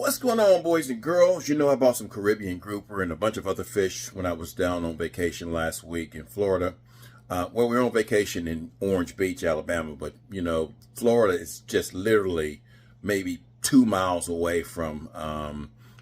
What's going on, boys and girls? You know, I bought some Caribbean grouper and a bunch of other fish when I was down on vacation last week in Florida. Well, we were on vacation in Orange Beach, Alabama, but, you know, Florida is just literally maybe 2 miles away from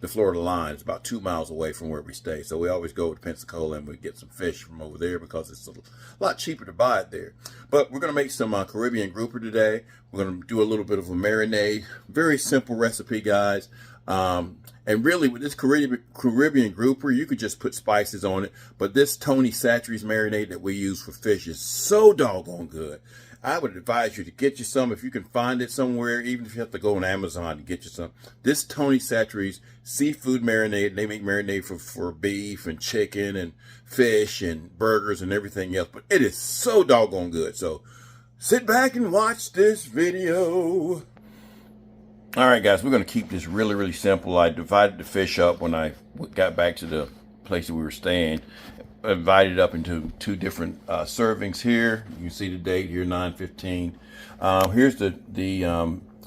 the Florida line. It's about 2 miles away from where we stay. So we always go to Pensacola and we get some fish from over there because it's a lot cheaper to buy it there. But we're going to make some Caribbean grouper today. We're going to do a little bit of a marinade. Very simple recipe, guys. And really, with this Caribbean grouper, you could just put spices on it. But this Tony Chachere's marinade that we use for fish is so doggone good. I would advise you to get you some if you can find it somewhere, even if you have to go on Amazon to get you some. This Tony Chachere's seafood marinade, they make marinade for beef and chicken and fish and burgers and everything else. But it is so doggone good. So sit back and watch this video. All right, guys, we're going to keep this really, really simple. I divided the fish up when I got back to the place that we were staying. I divided it up into two different servings here. You can see the date here, 9/15. Here's the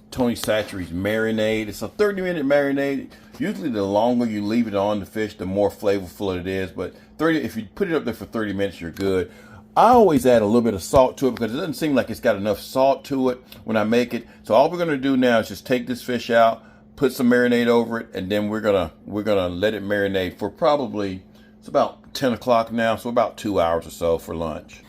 Tony Chachere's marinade. It's a 30-minute marinade. Usually, the longer you leave it on the fish, the more flavorful it is. But if you put it up there for 30 minutes, you're good. I always add a little bit of salt to it because it doesn't seem like it's got enough salt to it when I make it. So all we're going to do now is just take this fish out, put some marinade over it, and then we're gonna let it marinate for probably, it's about 10 o'clock now, so about 2 hours or so for lunch.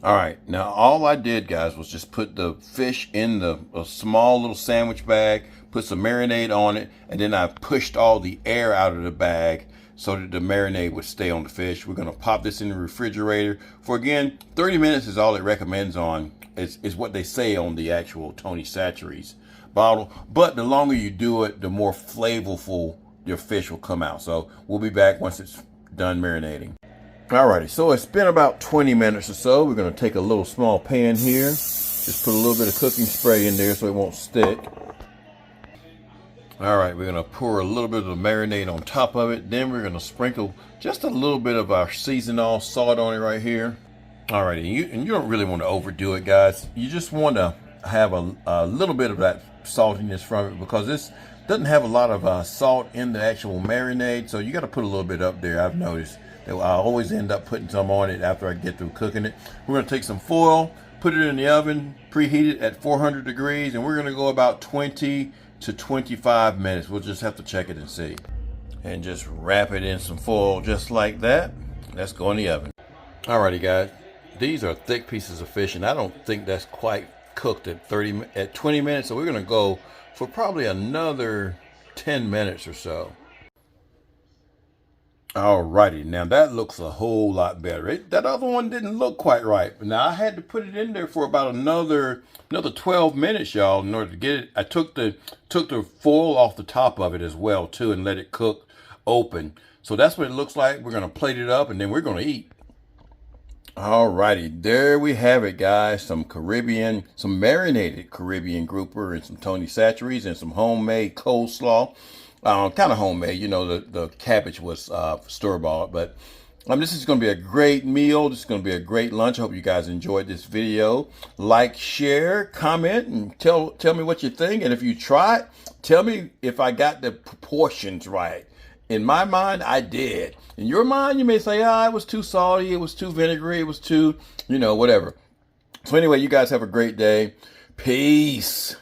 All right, now all I did, guys, was just put the fish in a small little sandwich bag, put some marinade on it, and then I pushed all the air out of the bag so that the marinade would stay on the fish. We're gonna pop this in the refrigerator for, again, 30 minutes is all it recommends on, is what they say on the actual Tony Chachere's bottle. But the longer you do it, the more flavorful your fish will come out. So we'll be back once it's done marinating. Alrighty, so it's been about 20 minutes or so. We're gonna take a little small pan here, just put a little bit of cooking spray in there so it won't stick. All right, we're gonna pour a little bit of the marinade on top of it. Then we're gonna sprinkle just a little bit of our seasonal salt on it right here. All right, and you don't really want to overdo it, guys. You just want to have a little bit of that saltiness from it because this doesn't have a lot of salt in the actual marinade. So you got to put a little bit up there. I've noticed that I always end up putting some on it after I get through cooking it. We're gonna take some foil, put it in the oven, preheat it at 400 degrees, and we're gonna go about 20 to 25 minutes. We'll just have to check it and see. And just wrap it in some foil just like that. Let's go in the oven. Alrighty, guys. These are thick pieces of fish, and I don't think that's quite cooked at 20 minutes. So we're gonna go for probably another 10 minutes or so. Alrighty, now that looks a whole lot better. That other one didn't look quite right. But now I had to put it in there for about another 12 minutes, y'all, in order to get it. I took the foil off the top of it as well, too, and let it cook open. So that's what it looks like. We're going to plate it up, and then we're going to eat. Alrighty, there we have it, guys. Some marinated Caribbean grouper and some Tony Chachere's and some homemade coleslaw. Kind of homemade, you know, the cabbage was store-bought, but this is going to be a great meal. This is going to be a great lunch. I hope you guys enjoyed this video. Like, share, comment, and tell me what you think. And if you try it, tell me if I got the proportions right. In my mind, I did. In your mind, you may say, it was too salty, it was too vinegary, it was too, whatever. So anyway, you guys have a great day. Peace.